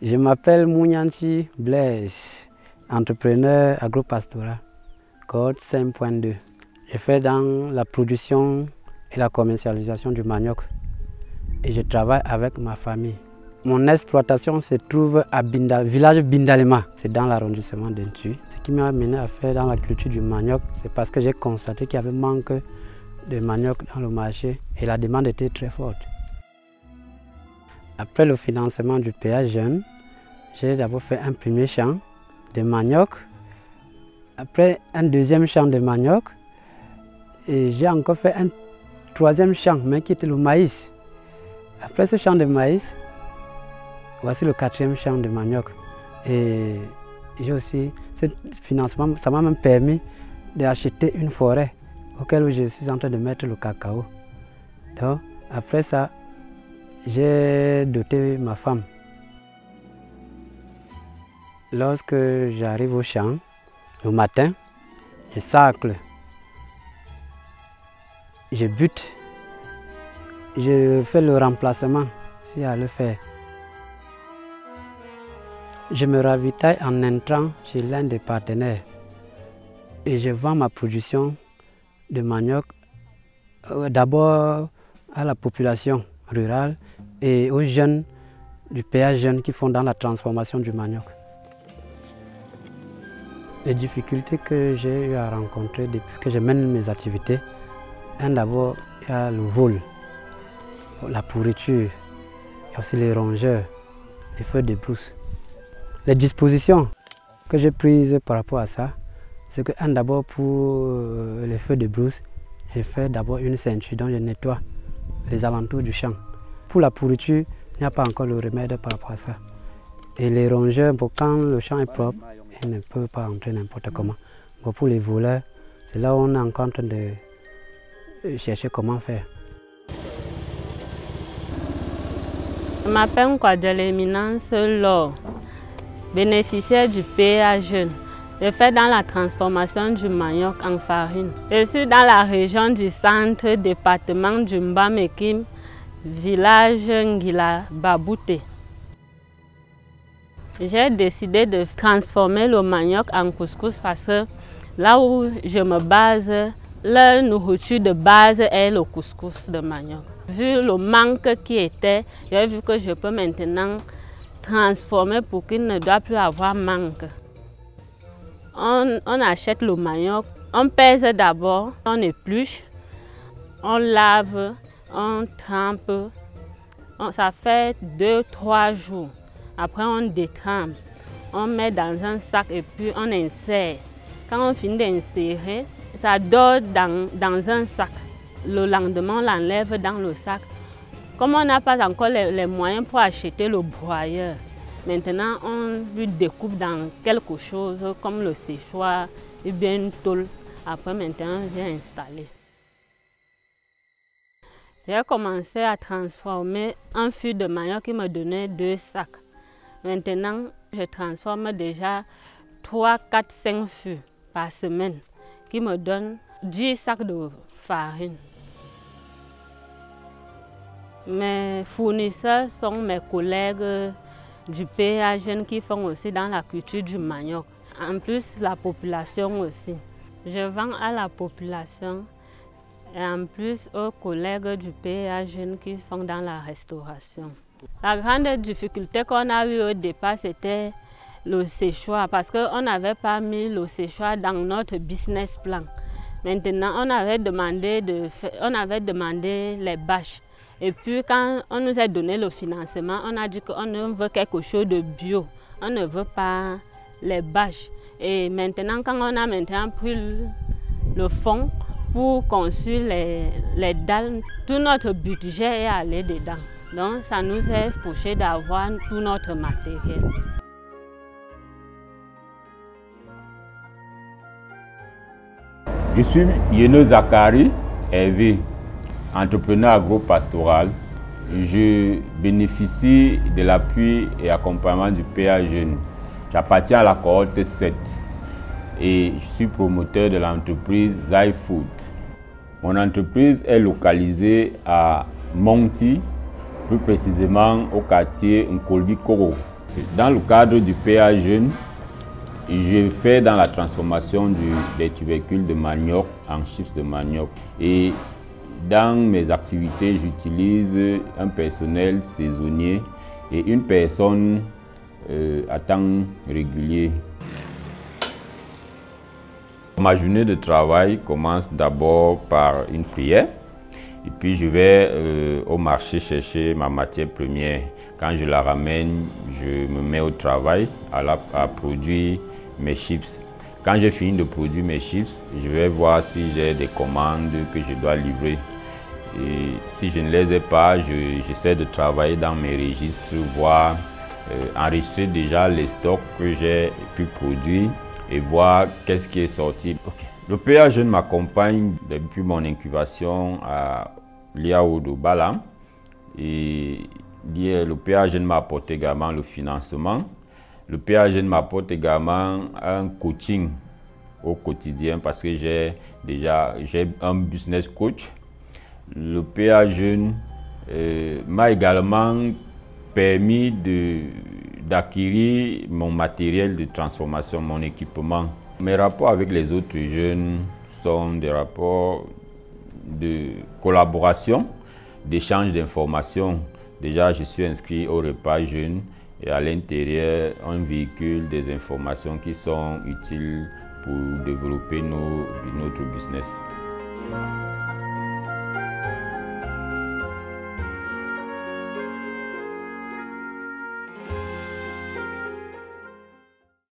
Je m'appelle Mounianti Blaise, entrepreneur agropastoral, code 5.2. Je fais dans la production et la commercialisation du manioc et je travaille avec ma famille. Mon exploitation se trouve à village Bindalema, c'est dans l'arrondissement d'Intu. Ce qui m'a amené à faire dans la culture du manioc, c'est parce que j'ai constaté qu'il y avait manque de manioc dans le marché et la demande était très forte. Après le financement du PA Jeune, j'ai d'abord fait un premier champ de manioc, après un deuxième champ de manioc, et j'ai encore fait un troisième champ, mais qui était le maïs. Après ce champ de maïs, voici le quatrième champ de manioc. Et j'ai aussi, ce financement, ça m'a même permis d'acheter une forêt auquel je suis en train de mettre le cacao. Donc, après ça, j'ai doté ma femme. Lorsque j'arrive au champ, le matin, je sacle, je bute, je fais le remplacement, si à le faire. Je me ravitaille en entrant chez l'un des partenaires et je vends ma production de manioc d'abord à la population rurale et aux jeunes du PA Jeune qui font dans la transformation du manioc. Les difficultés que j'ai eu à rencontrer depuis que je mène mes activités, d'abord il y a le vol, la pourriture, il y a aussi les rongeurs, les feux de brousse. Les dispositions que j'ai prises par rapport à ça, c'est que d'abord pour les feux de brousse, j'ai fait d'abord une ceinture dont je nettoie les alentours du champ. Pour la pourriture, il n'y a pas encore le remède par rapport à ça. Et les rongeurs, quand le champ est propre, ils ne peuvent pas entrer n'importe comment. Bon, pour les voleurs, c'est là où on est encore en train de chercher comment faire. Je m'appelle Kwadjel Éminence Laure, bénéficiaire du PA Jeune. Je fais dans la transformation du manioc en farine. Je suis dans la région du centre, département du Mbamekim, village Ngila Babouté. J'ai décidé de transformer le manioc en couscous parce que là où je me base, la nourriture de base est le couscous de manioc. Vu le manque qui était, j'ai vu que je peux maintenant transformer pour qu'il ne doit plus avoir manque. On achète le manioc, on pèse d'abord, on épluche, on lave, on trempe. Ça fait 2-3 jours. Après, on détrempe, on met dans un sac et puis on insère. Quand on finit d'insérer, ça dort dans un sac. Le lendemain, on l'enlève dans le sac. Comme on n'a pas encore les moyens pour acheter le broyeur, maintenant on lui découpe dans quelque chose comme le séchoir et bien une tôle. Après, maintenant, j'ai installé. J'ai commencé à transformer un fût de manioc qui me donnait 2 sacs. Maintenant, je transforme déjà 3, 4, 5 fûts par semaine qui me donnent 10 sacs de farine. Mes fournisseurs sont mes collègues du PA Jeune qui font aussi dans la culture du manioc. En plus, la population aussi. Je vends à la population et en plus aux collègues du PA Jeune qui font dans la restauration. La grande difficulté qu'on a eue au départ, c'était le séchoir parce qu'on n'avait pas mis le séchoir dans notre business plan. Maintenant, on avait demandé les bâches. Et puis, quand on nous a donné le financement, on a dit qu'on veut quelque chose de bio. On ne veut pas les bâches. Et maintenant, quand on a maintenant pris le fonds pour construire les dalles, tout notre budget est allé dedans. Donc, ça nous est fauché d'avoir tout notre matériel. Je suis Yeno Zakari Hervé. entrepreneur agro-pastoral. Je bénéficie de l'appui et accompagnement du PA Jeunes. J'appartiens à la cohorte 7 et je suis promoteur de l'entreprise Zai Food. Mon entreprise est localisée à Monti, plus précisément au quartier Nkolbi-Koro. Dans le cadre du PA Jeunes, je fais dans la transformation des tubercules de manioc en chips de manioc. Et dans mes activités, j'utilise un personnel saisonnier et une personne à temps régulier. Ma journée de travail commence d'abord par une prière. Et puis je vais au marché chercher ma matière première. Quand je la ramène, je me mets au travail à produire mes chips. Quand j'ai fini de produire mes chips, je vais voir si j'ai des commandes que je dois livrer. Et si je ne les ai pas, j'essaie de travailler dans mes registres, voir, enregistrer déjà les stocks que j'ai pu produire et voir qu'est-ce qui est sorti. Okay. Le PA Jeune m'accompagne depuis mon incubation à l'IAO Balam. Et le PA Jeune m'apporte également le financement. Le PA Jeune m'apporte également un coaching au quotidien parce que j'ai un business coach. Le PA Jeune m'a également permis d'acquérir mon matériel de transformation, mon équipement. Mes rapports avec les autres jeunes sont des rapports de collaboration, d'échange d'informations. Déjà, je suis inscrit au repas jeune et à l'intérieur, on véhicule des informations qui sont utiles pour développer notre business.